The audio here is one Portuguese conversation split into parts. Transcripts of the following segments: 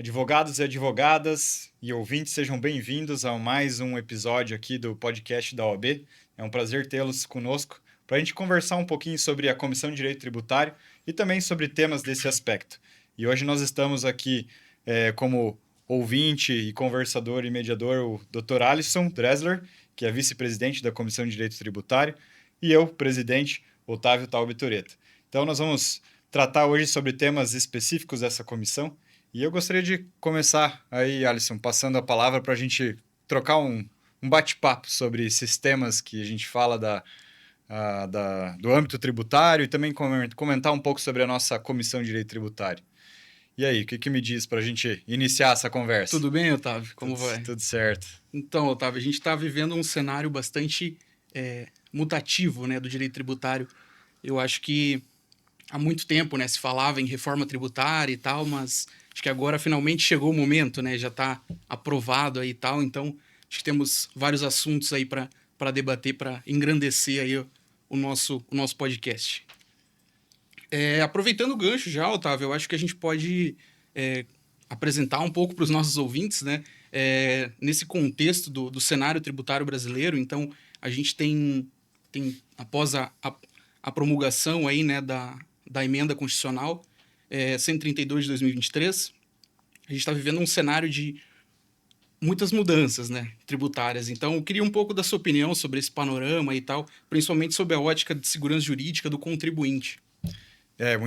Advogados e advogadas e ouvintes, sejam bem-vindos a mais um episódio aqui do podcast da OAB. É um prazer tê-los conosco para a gente conversar um pouquinho sobre a Comissão de Direito Tributário e também sobre temas desse aspecto. E hoje nós estamos aqui como ouvinte e conversador e mediador o Dr. Alisson Dressler, que é vice-presidente da Comissão de Direito Tributário, e eu, presidente, Otávio Taube Tureta. Então nós vamos tratar hoje sobre temas específicos dessa comissão. E eu gostaria de começar aí, Alisson, passando a palavra para a gente trocar um bate-papo sobre esses temas que a gente fala do âmbito tributário e também comentar um pouco sobre a nossa Comissão de Direito Tributário. E aí, o que me diz para a gente iniciar essa conversa? Tudo bem, Otávio? Como tudo, vai? Tudo certo. Então, Otávio, a gente está vivendo um cenário bastante mutativo, né, do direito tributário. Eu acho que há muito tempo, né, se falava em reforma tributária e tal, mas acho que agora finalmente chegou o momento, né, já está aprovado aí e tal, então acho que temos vários assuntos aí para debater, para engrandecer aí o nosso podcast. Aproveitando o gancho já, Otávio, eu acho que a gente pode apresentar um pouco para os nossos ouvintes, né, nesse contexto do cenário tributário brasileiro. Então, a gente tem após a promulgação aí, né, da emenda constitucional 132 de 2023, a gente está vivendo um cenário de muitas mudanças, né, tributárias. Então, eu queria um pouco da sua opinião sobre esse panorama e tal, principalmente sobre a ótica de segurança jurídica do contribuinte. É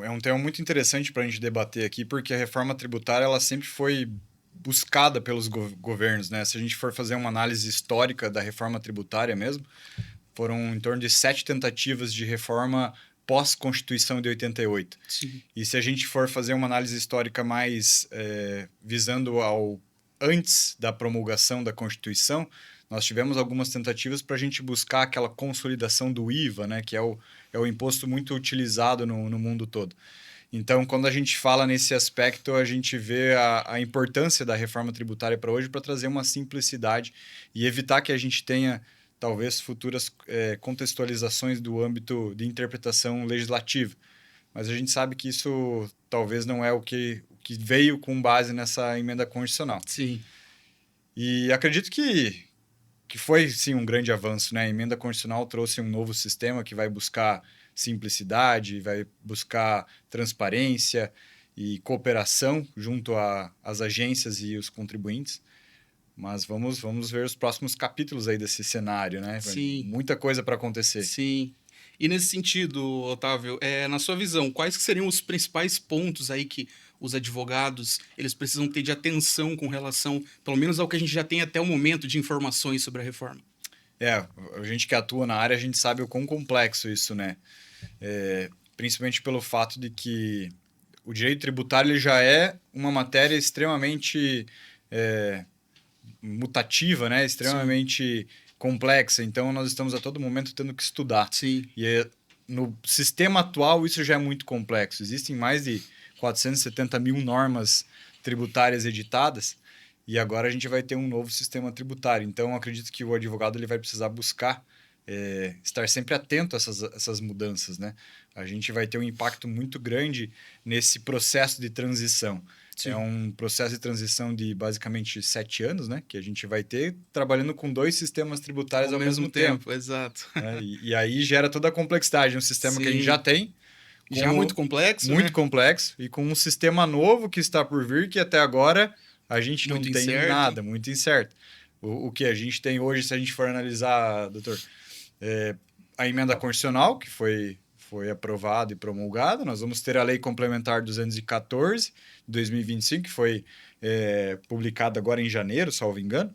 um tema muito interessante para a gente debater aqui, porque a reforma tributária ela sempre foi buscada pelos governos, né? Se a gente for fazer uma análise histórica da reforma tributária mesmo, foram em torno de 7 tentativas de reforma pós-Constituição de 88. Sim. E se a gente for fazer uma análise histórica mais visando ao antes da promulgação da Constituição, nós tivemos algumas tentativas para a gente buscar aquela consolidação do IVA, né, que é o imposto muito utilizado no mundo todo. Então, quando a gente fala nesse aspecto, a gente vê a importância da reforma tributária para hoje para trazer uma simplicidade e evitar que a gente tenha talvez futuras contextualizações do âmbito de interpretação legislativa. Mas a gente sabe que isso talvez não é o que veio com base nessa emenda constitucional. Sim. E acredito que foi, sim, um grande avanço, né? A emenda constitucional trouxe um novo sistema que vai buscar simplicidade, vai buscar transparência e cooperação junto às agências e os contribuintes. Mas vamos ver os próximos capítulos aí desse cenário, né? Sim. Muita coisa para acontecer. Sim. E nesse sentido, Otávio, na sua visão, quais que seriam os principais pontos aí que os advogados eles precisam ter de atenção com relação, pelo menos ao que a gente já tem até o momento de informações sobre a reforma? A gente que atua na área, a gente sabe o quão complexo isso, né? Principalmente pelo fato de que o direito tributário ele já é uma matéria extremamente mutativa, né? Extremamente complexa. Então, nós estamos a todo momento tendo que estudar. Sim. E no sistema atual, isso já é muito complexo. Existem mais de 470 mil normas tributárias editadas e agora a gente vai ter um novo sistema tributário. Então, acredito que o advogado ele vai precisar buscar estar sempre atento a essas mudanças, né? A gente vai ter um impacto muito grande nesse processo de transição. Sim. É um processo de transição de basicamente 7 anos, né? Que a gente vai ter trabalhando com 2 sistemas tributários ao mesmo tempo. Exato. E aí gera toda a complexidade. Um sistema que a gente já tem. Já muito complexo, muito complexo. E com um sistema novo que está por vir, que até agora a gente não tem nada, muito incerto. O que a gente tem hoje, se a gente for analisar, doutor, a emenda constitucional, que foi aprovada e promulgada. Nós vamos ter a Lei Complementar 214 de 2025, que foi publicada agora em janeiro, salvo engano.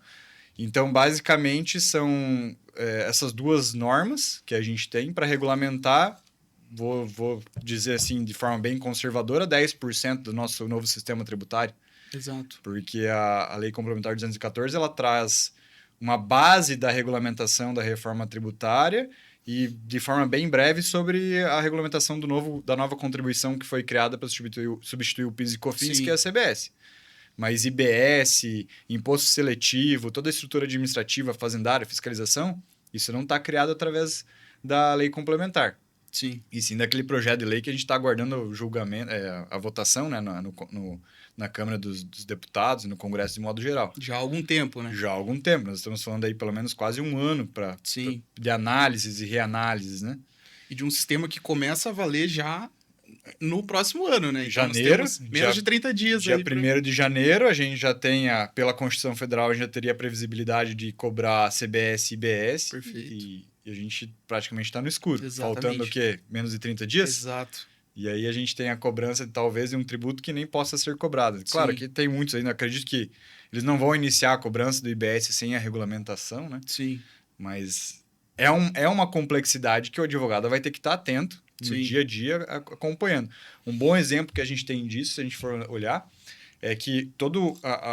Então, basicamente, são essas 2 normas que a gente tem para regulamentar, vou dizer assim, de forma bem conservadora, 10% do nosso novo sistema tributário. Exato. Porque a Lei Complementar 214, ela traz uma base da regulamentação da reforma tributária e, de forma bem breve, sobre a regulamentação da nova contribuição que foi criada para substituir o PIS e COFINS, que é a CBS. Mas IBS, imposto seletivo, toda a estrutura administrativa, fazendária, fiscalização, isso não está criado através da lei complementar. Sim. E sim daquele projeto de lei que a gente está aguardando o julgamento, a votação, né, na Câmara dos Deputados e no Congresso de modo geral. Já há algum tempo, né? Já há algum tempo. Nós estamos falando aí pelo menos quase um ano Sim. de análises e reanálises, né? E de um sistema que começa a valer já no próximo ano, né? Então, Janeiro, nós temos menos de 30 dias dia aí. 1º de janeiro, a gente já tem, pela Constituição Federal, a gente já teria a previsibilidade de cobrar CBS e IBS. Perfeito. E a gente praticamente está no escuro. Exatamente. Faltando o quê? Menos de 30 dias? Exato. E aí a gente tem a cobrança, talvez, de um tributo que nem possa ser cobrado. Claro Sim. que tem muitos ainda. Acredito que eles não vão iniciar a cobrança do IBS sem a regulamentação, né? Sim. Mas é uma complexidade que o advogado vai ter que estar atento no Sim. dia a dia acompanhando. Um bom exemplo que a gente tem disso, se a gente for olhar, é que toda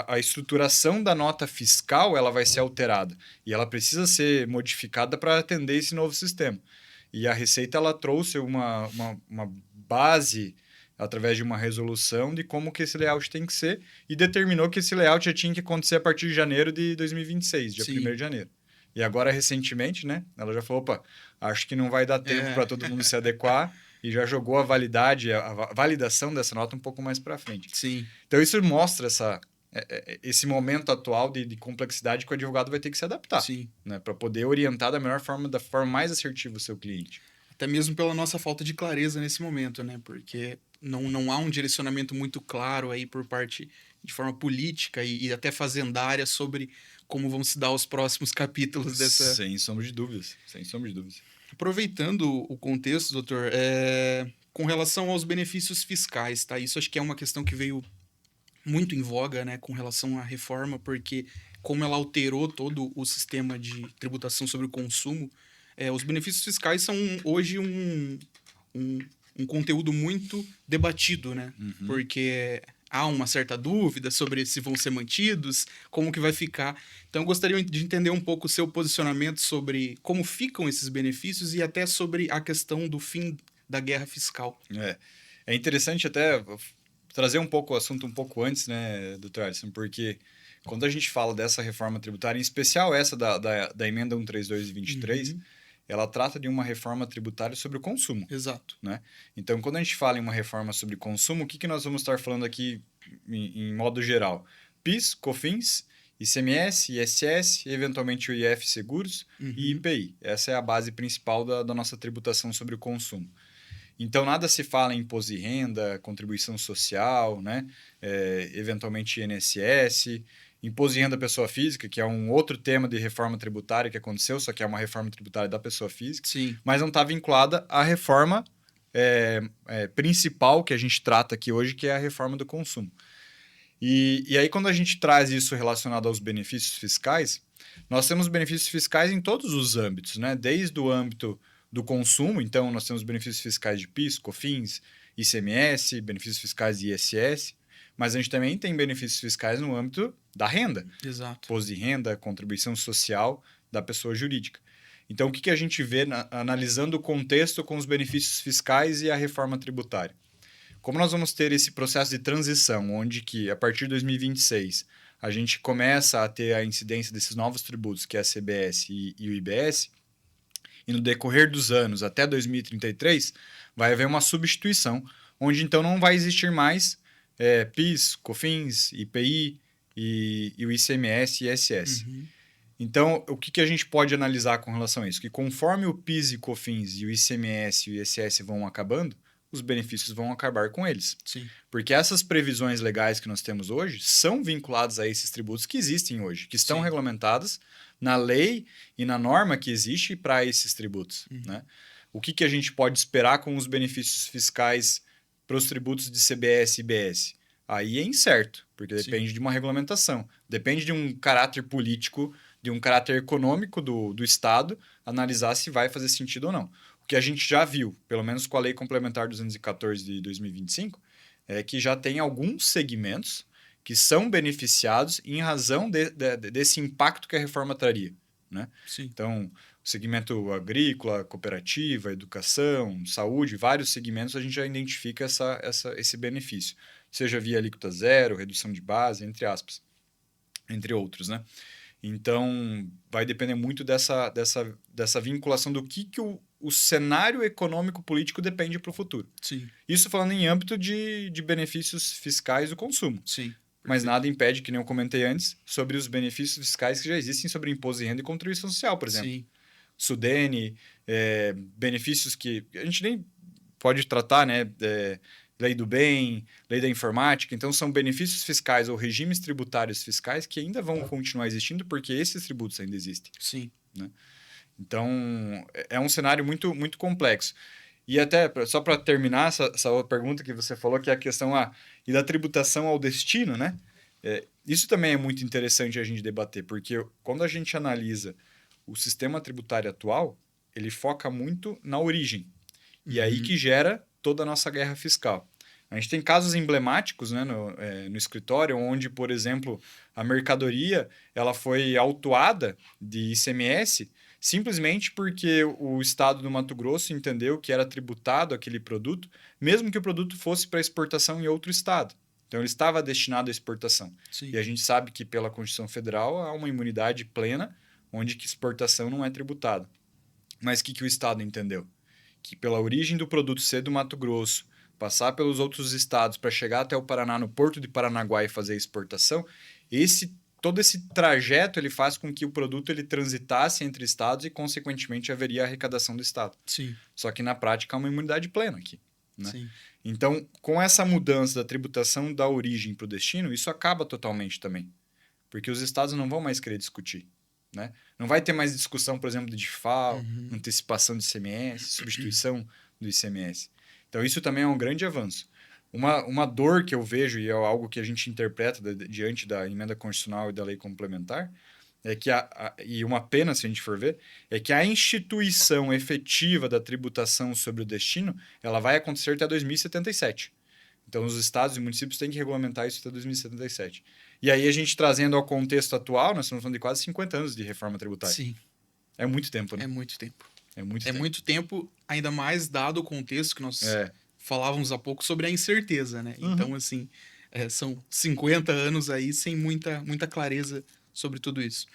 a estruturação da nota fiscal ela vai ser alterada. E ela precisa ser modificada para atender esse novo sistema. E a Receita ela trouxe uma base através de uma resolução de como que esse layout tem que ser e determinou que esse layout já tinha que acontecer a partir de janeiro de 2026, dia Sim. 1º de janeiro. E agora, recentemente, né, ela já falou, opa, acho que não vai dar tempo para todo mundo se adequar e já jogou a validação dessa nota um pouco mais para frente. Sim. Então, isso mostra esse momento atual de complexidade que o advogado vai ter que se adaptar, Sim. né, para poder orientar da forma mais assertiva o seu cliente. Até mesmo pela nossa falta de clareza nesse momento, né? Porque não há um direcionamento muito claro aí por parte de forma política e até fazendária sobre como vão se dar os próximos capítulos dessa... Sem sombra de dúvidas, sem sombra de dúvidas. Aproveitando o contexto, doutor, com relação aos benefícios fiscais, tá? Isso acho que é uma questão que veio muito em voga, né, com relação à reforma, porque como ela alterou todo o sistema de tributação sobre o consumo, os benefícios fiscais são hoje um conteúdo muito debatido, né? Uhum. Porque há uma certa dúvida sobre se vão ser mantidos, como que vai ficar. Então, eu gostaria de entender um pouco o seu posicionamento sobre como ficam esses benefícios e até sobre a questão do fim da guerra fiscal. É interessante até trazer um pouco o assunto um pouco antes, né, doutor Alisson, porque quando a gente fala dessa reforma tributária, em especial essa da emenda 132 de 23, Uhum. ela trata de uma reforma tributária sobre o consumo. Exato. Né? Então, quando a gente fala em uma reforma sobre consumo, o que nós vamos estar falando aqui em modo geral? PIS, COFINS, ICMS, ISS, eventualmente o IF Seguros e IPI. Essa é a base principal da nossa tributação sobre o consumo. Então, nada se fala em imposto de renda, contribuição social, né? Eventualmente INSS, imposto de renda da pessoa física, que é um outro tema de reforma tributária que aconteceu, só que é uma reforma tributária da pessoa física. Sim. Mas não está vinculada à reforma principal que a gente trata aqui hoje, que é a reforma do consumo. E aí, quando a gente traz isso relacionado aos benefícios fiscais, nós temos benefícios fiscais em todos os âmbitos, né? Desde o âmbito do consumo, então nós temos benefícios fiscais de PIS, COFINS, ICMS, benefícios fiscais de ISS, mas a gente também tem benefícios fiscais no âmbito da renda. Exato. Imposto de renda, contribuição social da pessoa jurídica. Então, o que a gente vê analisando o contexto com os benefícios fiscais e a reforma tributária? Como nós vamos ter esse processo de transição, onde que, a partir de 2026, a gente começa a ter a incidência desses novos tributos, que é a CBS e o IBS, e no decorrer dos anos, até 2033, vai haver uma substituição, onde então não vai existir mais PIS, COFINS, IPI e o ICMS e ISS. Uhum. Então, o que a gente pode analisar com relação a isso? Que conforme o PIS e COFINS e o ICMS e o ISS vão acabando, os benefícios vão acabar com eles. Sim. Porque essas previsões legais que nós temos hoje são vinculadas a esses tributos que existem hoje, que estão regulamentadas na lei e na norma que existe para esses tributos. Né? O que a gente pode esperar com os benefícios fiscais para os tributos de CBS e IBS? Aí é incerto, porque depende de uma regulamentação, depende de um caráter político, de um caráter econômico do Estado, analisar se vai fazer sentido ou não. O que a gente já viu, pelo menos com a Lei Complementar 214 de 2025, é que já tem alguns segmentos que são beneficiados em razão desse impacto que a reforma traria. Né? Sim. Então, o segmento agrícola, cooperativa, educação, saúde, vários segmentos a gente já identifica esse benefício. Seja via alíquota zero, redução de base, entre aspas, entre outros, né? Então, vai depender muito dessa vinculação do que o cenário econômico-político depende para o futuro. Sim. Isso falando em âmbito de benefícios fiscais do consumo. Sim. Mas nada impede, que nem eu comentei antes, sobre os benefícios fiscais que já existem sobre imposto de renda e contribuição social, por exemplo. Sim. Sudene, benefícios que a gente nem pode tratar, né? Lei do bem, lei da informática. Então, são benefícios fiscais ou regimes tributários fiscais que ainda vão continuar existindo porque esses tributos ainda existem. Sim. Né? Então, é um cenário muito, muito complexo. E até, só para terminar essa pergunta que você falou, que é a questão e da tributação ao destino, né? Isso também é muito interessante a gente debater, porque quando a gente analisa o sistema tributário atual, ele foca muito na origem. E aí que gera toda a nossa guerra fiscal. A gente tem casos emblemáticos, né, no escritório, onde, por exemplo, a mercadoria ela foi autuada de ICMS simplesmente porque o estado do Mato Grosso entendeu que era tributado aquele produto, mesmo que o produto fosse para exportação em outro estado. Então, ele estava destinado à exportação. Sim. E a gente sabe que, pela Constituição Federal, há uma imunidade plena, onde que exportação não é tributada. Mas o que o Estado entendeu? Que pela origem do produto ser do Mato Grosso, passar pelos outros estados para chegar até o Paraná, no Porto de Paranaguá e fazer a exportação, todo esse trajeto ele faz com que o produto ele transitasse entre estados e, consequentemente, haveria a arrecadação do Estado. Sim. Só que, na prática, há uma imunidade plena aqui. Né? Sim. Então, com essa mudança da tributação da origem para o destino, isso acaba totalmente também. Porque os estados não vão mais querer discutir. Né? Não vai ter mais discussão, por exemplo, de FAO, antecipação de ICMS, substituição do ICMS. Então, isso também é um grande avanço. Uma dor que eu vejo, e é algo que a gente interpreta diante da emenda constitucional e da lei complementar, é que e uma pena, se a gente for ver, é que a instituição efetiva da tributação sobre o destino ela vai acontecer até 2077. Então, os estados e municípios têm que regulamentar isso até 2077. E aí, a gente trazendo ao contexto atual, nós estamos falando de quase 50 anos de reforma tributária. Sim. É muito tempo, né? É muito tempo. É muito É tempo. muito tempo, ainda mais dado o contexto que nós falávamos há pouco sobre a incerteza, né? Então, assim, são 50 anos aí sem muita clareza sobre tudo isso.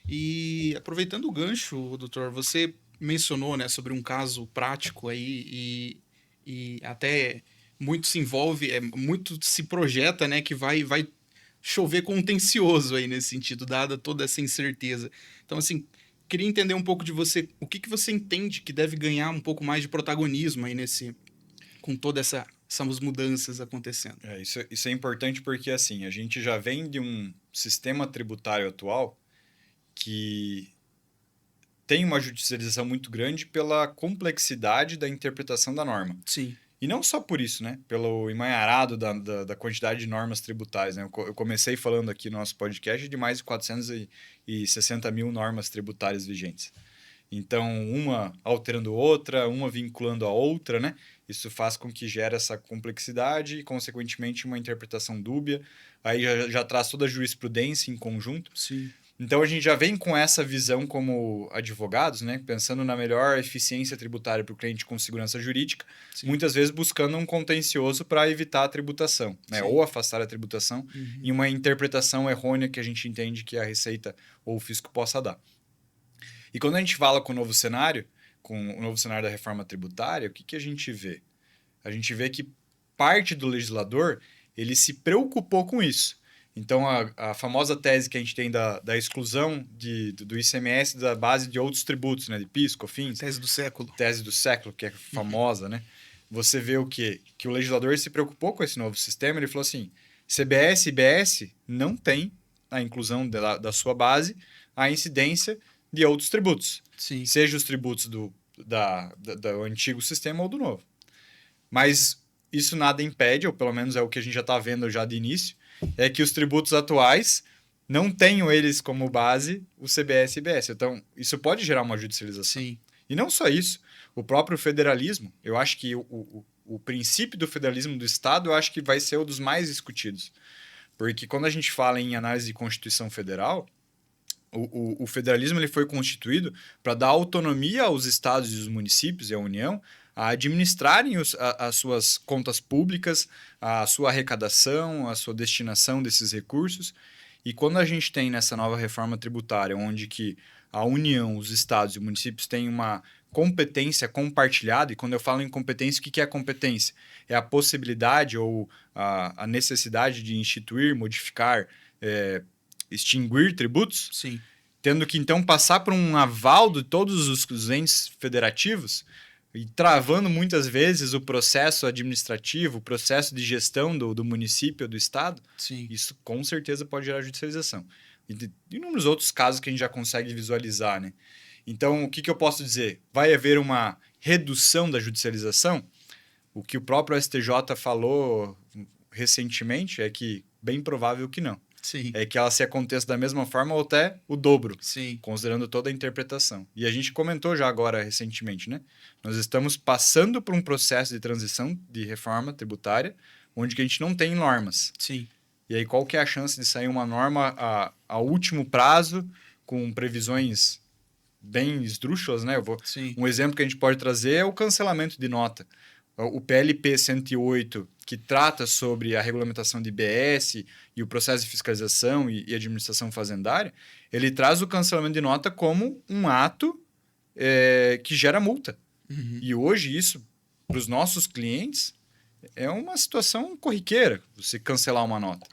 E aproveitando o gancho, doutor, você mencionou, né, sobre um caso prático aí e até muito se envolve, muito se projeta, né, que vai chover contencioso aí nesse sentido, dada toda essa incerteza. Então, assim, queria entender um pouco de você, o que você entende que deve ganhar um pouco mais de protagonismo aí com toda essas mudanças acontecendo. Isso é importante porque, assim, a gente já vem de um sistema tributário atual que tem uma judicialização muito grande pela complexidade da interpretação da norma. Sim. E não só por isso, né? Pelo emaranhado da quantidade de normas tributárias. Né? Eu comecei falando aqui no nosso podcast de mais de 460 mil normas tributárias vigentes. Então, uma alterando outra, uma vinculando a outra, né? Isso faz com que gere essa complexidade e, consequentemente, uma interpretação dúbia. Aí já traz toda a jurisprudência em conjunto. Sim. Então, a gente já vem com essa visão como advogados, né? Pensando na melhor eficiência tributária para o cliente com segurança jurídica, Sim. muitas vezes buscando um contencioso para evitar a tributação, né? Ou afastar a tributação em uma interpretação errônea que a gente entende que a Receita ou o Fisco possa dar. E quando a gente fala com o novo cenário da reforma tributária, o que a gente vê? A gente vê que parte do legislador ele se preocupou com isso. Então, a famosa tese que a gente tem da exclusão do ICMS da base de outros tributos, né? De PIS, COFINS. Tese do século. Tese do século, que é famosa, né? Você vê o quê? Que o legislador se preocupou com esse novo sistema. Ele falou assim, CBS e IBS não tem a inclusão da sua base, a incidência de outros tributos. Sim. Seja os tributos do antigo sistema ou do novo. Mas isso nada impede, ou pelo menos é o que a gente já está vendo já de início, é que os tributos atuais não tenham eles como base o CBS e IBS. Então, isso pode gerar uma judicialização. Sim. E não só isso, o próprio federalismo, eu acho que o princípio do federalismo do Estado, eu acho que vai ser um dos mais discutidos. Porque quando a gente fala em análise de Constituição Federal, o federalismo ele foi constituído para dar autonomia aos estados e os municípios e à União a administrarem as suas contas públicas, a sua arrecadação, a sua destinação desses recursos. E quando a gente tem nessa nova reforma tributária, onde que a União, os estados e os municípios têm uma competência compartilhada, e quando eu falo em competência, o que é competência? É a possibilidade ou a necessidade de instituir, modificar, extinguir tributos, Sim. tendo que então passar por um aval de todos os entes federativos e travando muitas vezes o processo administrativo, o processo de gestão do município, do estado. Sim. Isso com certeza pode gerar judicialização. E inúmeros outros casos que a gente já consegue visualizar, né? Então, o que eu posso dizer? Vai haver uma redução da judicialização? O que o próprio STJ falou recentemente é que bem provável que não. Sim. É que ela se aconteça da mesma forma ou até o dobro, Sim. considerando toda a interpretação. E a gente comentou já agora recentemente, né? Nós estamos passando por um processo de transição de reforma tributária onde que a gente não tem normas. Sim. E aí qual que é a chance de sair uma norma a último prazo com previsões bem esdrúxulas, né? Sim. Um exemplo que a gente pode trazer é o cancelamento de nota. O PLP 108, que trata sobre a regulamentação de IBS e o processo de fiscalização e administração fazendária, ele traz o cancelamento de nota como um ato que gera multa. Uhum. E hoje isso, para os nossos clientes, é uma situação corriqueira, você cancelar uma nota.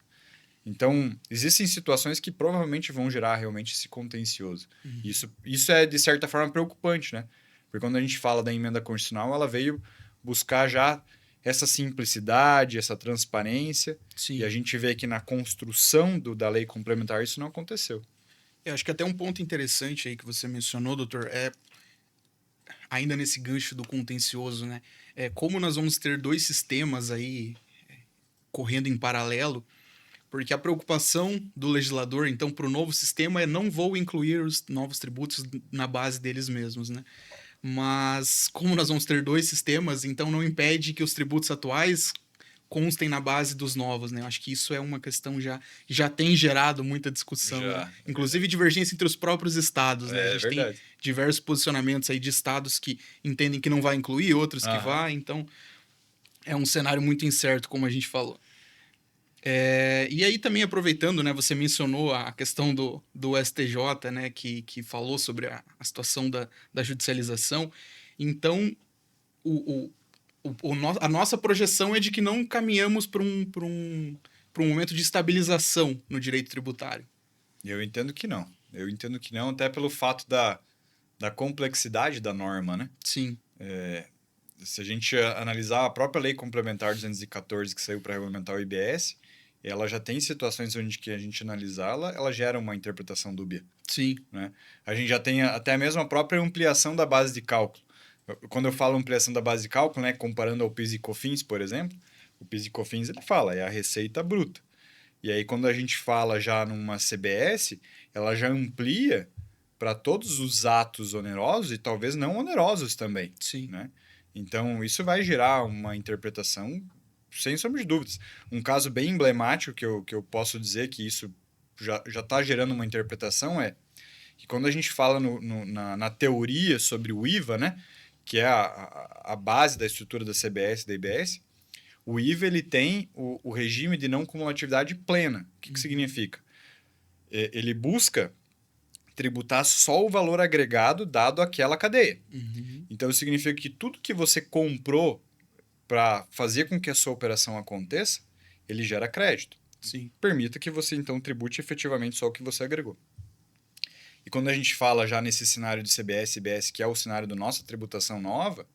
Então, existem situações que provavelmente vão gerar realmente esse contencioso. Uhum. Isso é, de certa forma, preocupante, né? Porque quando a gente fala da emenda constitucional, ela veio buscar já essa simplicidade, essa transparência. Sim. E a gente vê que na construção da lei complementar isso não aconteceu. Eu acho que até um ponto interessante aí que você mencionou, doutor, ainda nesse gancho do contencioso, né? Como nós vamos ter dois sistemas aí correndo em paralelo, porque a preocupação do legislador, então, para o novo sistema não vou incluir os novos tributos na base deles mesmos, né? Mas como nós vamos ter dois sistemas, então não impede que os tributos atuais constem na base dos novos, né? Eu acho que isso é uma questão já tem gerado muita discussão, né? Inclusive divergência entre os próprios estados, né? A gente tem diversos posicionamentos aí de estados que entendem que não vai incluir, outros que vai, então é um cenário muito incerto, como a gente falou. E aí também aproveitando, né, você mencionou a questão do STJ, né, que falou sobre a situação da judicialização. Então, a nossa projeção é de que não caminhamos para um momento de estabilização no direito tributário. Eu entendo que não. Eu entendo que não, até pelo fato da complexidade da norma, né? Sim. Se a gente analisar a própria Lei Complementar 214, que saiu para regulamentar o IBS, ela já tem situações onde que a gente analisá-la, ela gera uma interpretação dúbia. Sim. Né? A gente já tem até mesmo a própria ampliação da base de cálculo. Quando eu falo ampliação da base de cálculo, né, comparando ao PIS e COFINS, por exemplo, o PIS e COFINS ele fala, é a receita bruta. E aí quando a gente fala já numa CBS, ela já amplia para todos os atos onerosos e talvez não onerosos também. Sim. Né? Então, isso vai gerar uma interpretação sem sombra de dúvidas. Um caso bem emblemático que eu posso dizer que isso já está gerando uma interpretação é que quando a gente fala na teoria sobre o IVA, né, que é a base da estrutura da CBS e da IBS, o IVA ele tem o regime de não cumulatividade plena. O que significa? Ele busca tributar só o valor agregado dado àquela cadeia. Uhum. Então, isso significa que tudo que você comprou para fazer com que a sua operação aconteça, ele gera crédito. Sim. Permita que você, então, tribute efetivamente só o que você agregou. E quando a gente fala já nesse cenário de CBS e IBS, que é o cenário da nossa tributação nova,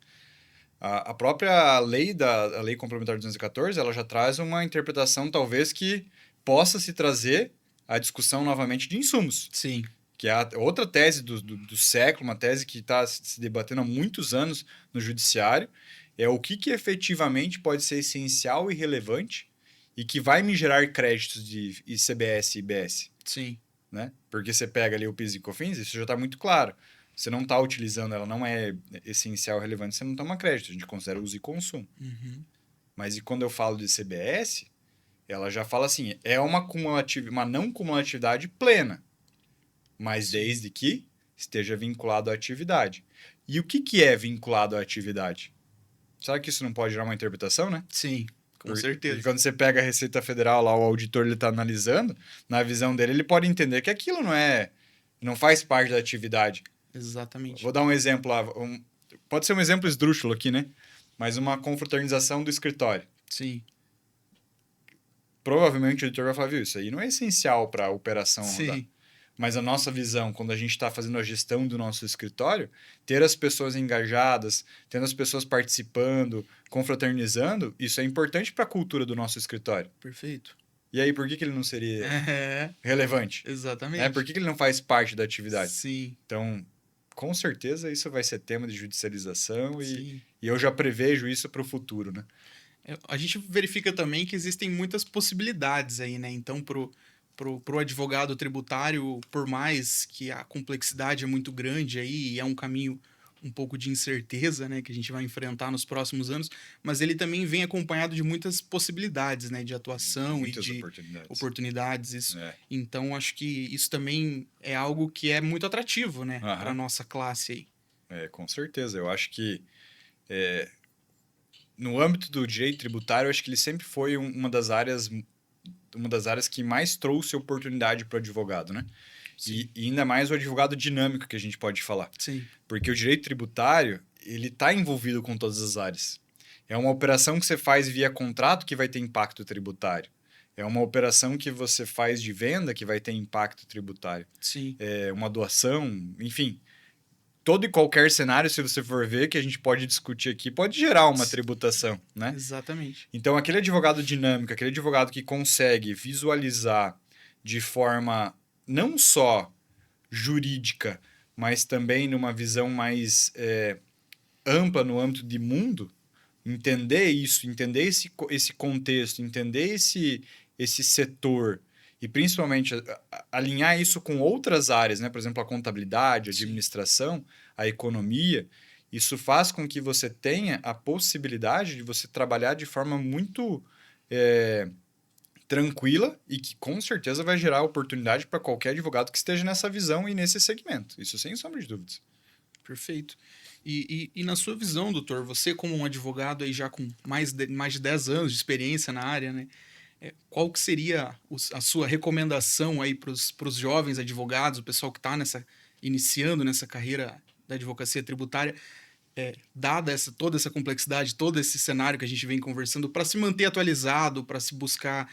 a própria lei a Lei Complementar 214, ela já traz uma interpretação, talvez, que possa se trazer a discussão novamente de insumos. Sim. Que é outra tese do século, uma tese que está se debatendo há muitos anos no judiciário, é o que efetivamente pode ser essencial e relevante e que vai me gerar créditos de ICBS e IBS. Sim. Né? Porque você pega ali o PIS e COFINS, isso já está muito claro. Você não está utilizando, ela não é essencial e relevante, você não toma crédito, a gente considera uso e consumo. Uhum. Mas e quando eu falo de ICBS, ela já fala assim, é uma não cumulatividade plena, mas desde que esteja vinculado à atividade. E o que é vinculado à atividade? Será que isso não pode gerar uma interpretação, né? Sim, com certeza. Porque quando você pega a Receita Federal, lá o auditor ele está analisando, na visão dele ele pode entender que aquilo não faz parte da atividade. Exatamente. Vou dar um exemplo lá. pode ser um exemplo esdrúxulo aqui, né? Mas uma confraternização do escritório. Sim. Provavelmente o editor vai falar, viu, isso aí não é essencial para a operação rodar. Sim. Mas a nossa visão, quando a gente está fazendo a gestão do nosso escritório, ter as pessoas engajadas, tendo as pessoas participando, confraternizando, isso é importante para a cultura do nosso escritório. Perfeito. E aí, por que ele não seria relevante? Exatamente. Por que ele não faz parte da atividade? Sim. Então, com certeza, isso vai ser tema de judicialização Sim. e eu já prevejo isso para o futuro, né? A gente verifica também que existem muitas possibilidades aí, né? Então, pro advogado tributário, por mais que a complexidade é muito grande aí, e é um caminho um pouco de incerteza, né, que a gente vai enfrentar nos próximos anos, mas ele também vem acompanhado de muitas possibilidades, né, de atuação Muitas e de oportunidades. Isso. É. Então, acho que isso também é algo que é muito atrativo, né, para nossa classe aí. Com certeza. Eu acho que no âmbito do direito tributário, eu acho que ele sempre foi uma das áreas que mais trouxe oportunidade para o advogado, né? E ainda mais o advogado dinâmico que a gente pode falar. Sim. Porque o direito tributário, ele está envolvido com todas as áreas. É uma operação que você faz via contrato que vai ter impacto tributário. É uma operação que você faz de venda que vai ter impacto tributário. Sim. É uma doação, enfim. Todo e qualquer cenário, se você for ver, que a gente pode discutir aqui, pode gerar uma tributação, né? Exatamente. Então, aquele advogado dinâmico, aquele advogado que consegue visualizar de forma não só jurídica, mas também numa visão mais ampla no âmbito de mundo, entender isso, entender esse contexto, entender esse setor e principalmente alinhar isso com outras áreas, né? Por exemplo, a contabilidade, a administração, a economia, isso faz com que você tenha a possibilidade de você trabalhar de forma muito tranquila e que com certeza vai gerar oportunidade para qualquer advogado que esteja nessa visão e nesse segmento. Isso sem sombra de dúvidas. Perfeito. E na sua visão, doutor, você como um advogado aí já com mais de 10 anos de experiência na área, né? Qual que seria a sua recomendação aí para os jovens advogados, o pessoal que está iniciando nessa carreira da advocacia tributária, dada toda essa complexidade, todo esse cenário que a gente vem conversando, para se manter atualizado, para se buscar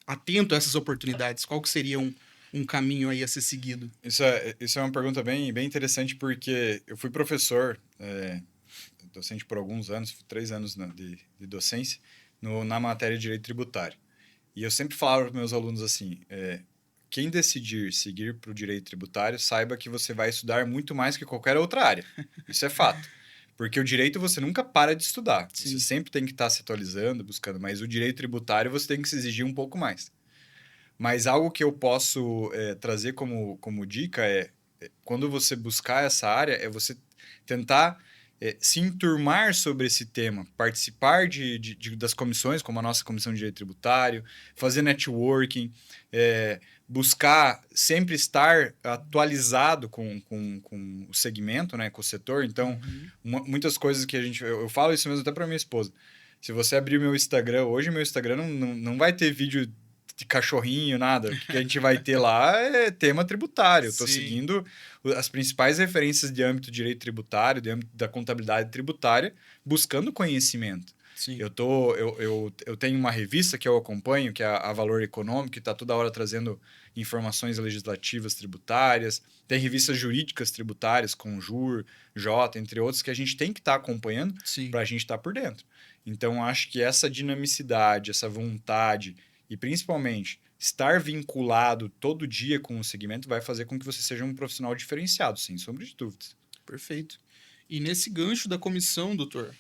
atento a essas oportunidades? Qual que seria um caminho aí a ser seguido? Isso é uma pergunta bem, bem interessante, porque eu fui professor, docente por alguns anos, 3 anos de docência, na matéria de direito tributário. E eu sempre falava para os meus alunos assim, quem decidir seguir para o direito tributário, saiba que você vai estudar muito mais que qualquer outra área. Isso é fato. Porque o direito você nunca para de estudar. Sim. Você sempre tem que estar se atualizando, buscando, mas o direito tributário você tem que se exigir um pouco mais. Mas algo que eu posso trazer como dica quando você buscar essa área, é você tentar se enturmar sobre esse tema, participar das comissões, como a nossa Comissão de Direito Tributário, fazer networking, buscar sempre estar atualizado com o segmento, né, com o setor. Então, muitas coisas que eu falo isso mesmo até para minha esposa. Se você abrir o meu Instagram hoje, meu Instagram não vai ter vídeo de cachorrinho, nada. O que a gente vai ter lá é tema tributário. Eu estou seguindo as principais referências de âmbito de direito tributário, de âmbito da contabilidade tributária, buscando conhecimento. Sim. Eu tenho uma revista que eu acompanho, que é a Valor Econômico, que está toda hora trazendo informações legislativas tributárias. Tem revistas jurídicas tributárias, Conjur, Jota, entre outros, que a gente tem que estar acompanhando para a gente estar por dentro. Então, acho que essa dinamicidade, essa vontade e, principalmente, estar vinculado todo dia com o segmento vai fazer com que você seja um profissional diferenciado, sem sombra de dúvidas. Perfeito. E nesse gancho da comissão, doutor,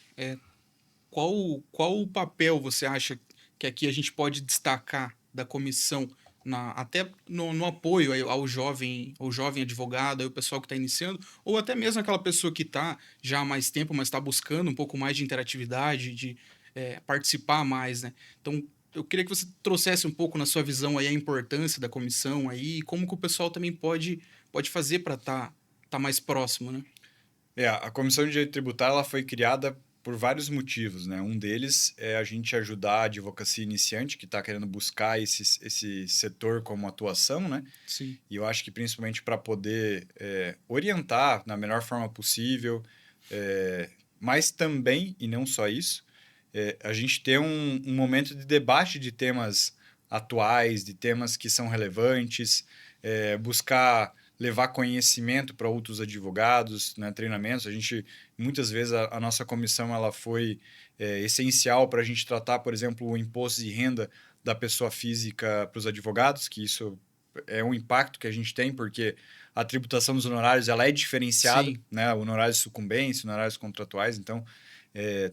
qual o papel você acha que aqui a gente pode destacar da comissão, até no apoio ao jovem advogado, o pessoal que está iniciando, ou até mesmo aquela pessoa que está já há mais tempo, mas está buscando um pouco mais de interatividade, de participar mais, né? Então, eu queria que você trouxesse um pouco na sua visão aí a importância da comissão aí e como que o pessoal também pode fazer para tá mais próximo, né? A Comissão de Direito Tributário ela foi criada por vários motivos, né? Um deles é a gente ajudar a advocacia iniciante que está querendo buscar esse setor como atuação, né? Sim. E eu acho que principalmente para poder orientar da melhor forma possível, Mas também, e não só isso, a gente ter um momento de debate de temas atuais, de temas que são relevantes, buscar levar conhecimento para outros advogados, né, treinamentos. A gente, muitas vezes, a nossa comissão ela foi essencial para a gente tratar, por exemplo, o imposto de renda da pessoa física para os advogados, que isso é um impacto que a gente tem, porque a tributação dos honorários ela é diferenciada, né? Honorários de sucumbência, honorários contratuais. Então,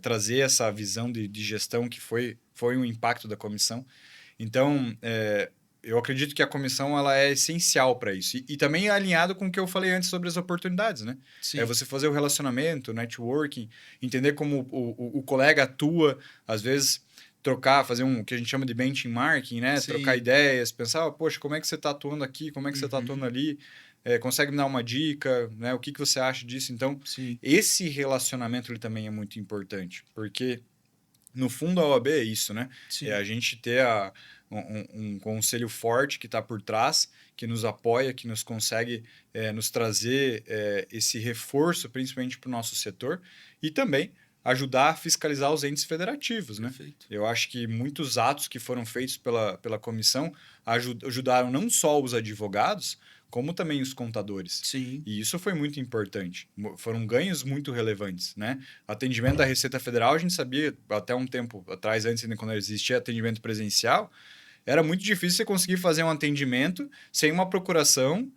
trazer essa visão de gestão que foi um impacto da comissão. Então, eu acredito que a comissão ela é essencial para isso. E também é alinhado com o que eu falei antes sobre as oportunidades, né? Sim. É você fazer o relacionamento, o networking, entender como o colega atua, às vezes trocar, fazer o que a gente chama de benchmarking, né? Sim. Trocar ideias, pensar, poxa, como é que você está atuando aqui, como é que você está atuando ali, consegue me dar uma dica, né? O que você acha disso? Então, esse relacionamento ele também é muito importante, porque no fundo a OAB é isso, né? É a gente ter um conselho forte que está por trás, que nos apoia, que nos consegue nos trazer esse reforço, principalmente para o nosso setor, e também ajudar a fiscalizar os entes federativos, né? Eu acho que muitos atos que foram feitos pela comissão ajudaram não só os advogados, como também os contadores. Sim. E isso foi muito importante. Foram ganhos muito relevantes, né? Atendimento da Receita Federal, a gente sabia até um tempo atrás, antes ainda quando existia atendimento presencial, era muito difícil você conseguir fazer um atendimento sem uma procuração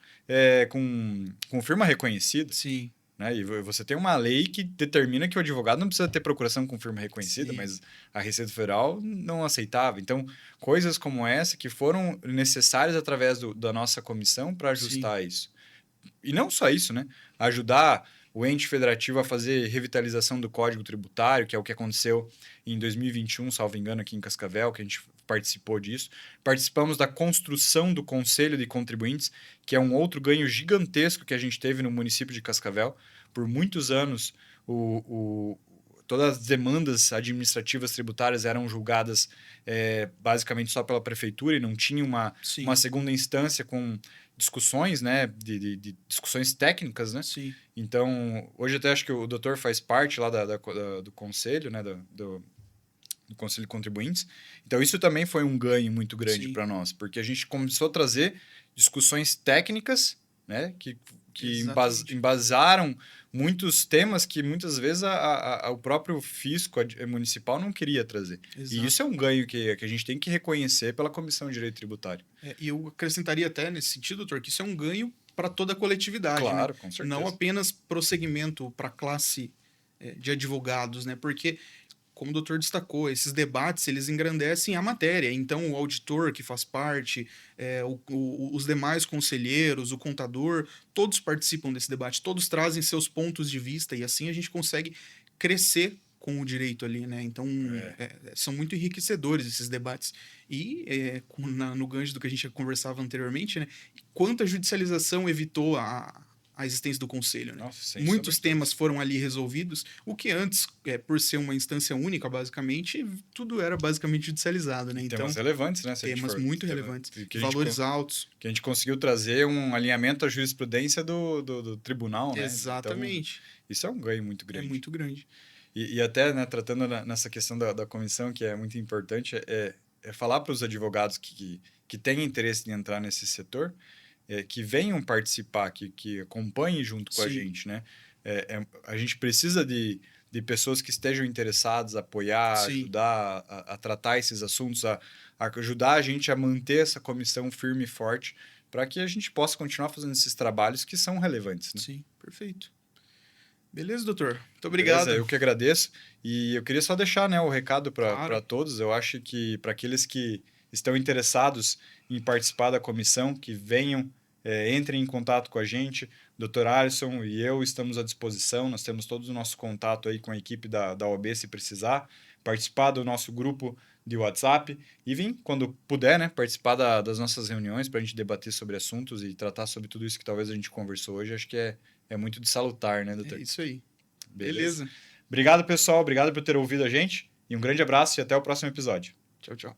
com firma reconhecida. Sim. Né? E você tem uma lei que determina que o advogado não precisa ter procuração com firma reconhecida, mas a Receita Federal não aceitava. Então, coisas como essa que foram necessárias através da nossa comissão para ajustar isso. E não só isso, né? Ajudar o ente federativo a fazer revitalização do Código Tributário, que é o que aconteceu em 2021, salvo engano, aqui em Cascavel, que a gente participou disso. Participamos da construção do Conselho de Contribuintes, que é um outro ganho gigantesco que a gente teve no município de Cascavel. Por muitos anos, todas as demandas administrativas tributárias eram julgadas basicamente só pela prefeitura e não tinha uma segunda instância com discussões, né, de discussões técnicas, né? Sim. Então, hoje até acho que o doutor faz parte lá do conselho, né, do Conselho de Contribuintes. Então, isso também foi um ganho muito grande para nós, porque a gente começou a trazer discussões técnicas, né, que embasaram muitos temas que muitas vezes o próprio fisco municipal não queria trazer. Exato. E isso é um ganho que a gente tem que reconhecer pela Comissão de Direito Tributário. E eu acrescentaria até nesse sentido, doutor, que isso é um ganho para toda a coletividade. Claro, né? Com certeza. Não apenas prosseguimento para a classe de advogados, né? Porque, como o doutor destacou, esses debates eles engrandecem a matéria. Então, o auditor que faz parte, os demais conselheiros, o contador, todos participam desse debate, todos trazem seus pontos de vista e assim a gente consegue crescer com o direito ali, né? Então, são muito enriquecedores esses debates. E, no gancho do que a gente conversava anteriormente, né? Quanto a judicialização evitou a existência do conselho, né? Nossa, muitos temas foram ali resolvidos, o que antes, por ser uma instância única, basicamente, tudo era basicamente judicializado, né? Temas então, relevantes, né? Temas muito relevantes, valores altos. Que a gente conseguiu trazer um alinhamento à jurisprudência do tribunal, né? Exatamente. Então, isso é um ganho muito grande. É muito grande. E até, né, tratando nessa questão da comissão, que é muito importante, é falar para os advogados que têm interesse em entrar nesse setor, que venham participar, que acompanhem junto com a gente, né? A gente precisa de pessoas que estejam interessadas, apoiar, ajudar a tratar esses assuntos, a ajudar a gente a manter essa comissão firme e forte, para que a gente possa continuar fazendo esses trabalhos que são relevantes, né? Sim, perfeito. Beleza, doutor? Muito obrigado. Beleza, eu que agradeço. E eu queria só deixar, né, o recado para todos. Eu acho que para aqueles que estão interessados em participar da comissão, que venham, entrem em contato com a gente. Dr. Alisson e eu estamos à disposição. Nós temos todo o nosso contato aí com a equipe da OAB, se precisar. Participar do nosso grupo de WhatsApp e vir, quando puder, né, participar das nossas reuniões para a gente debater sobre assuntos e tratar sobre tudo isso que talvez a gente conversou hoje. Acho que é muito de salutar, né, doutor? É isso aí. Beleza. Obrigado, pessoal. Obrigado por ter ouvido a gente. E um grande abraço e até o próximo episódio. Tchau, tchau.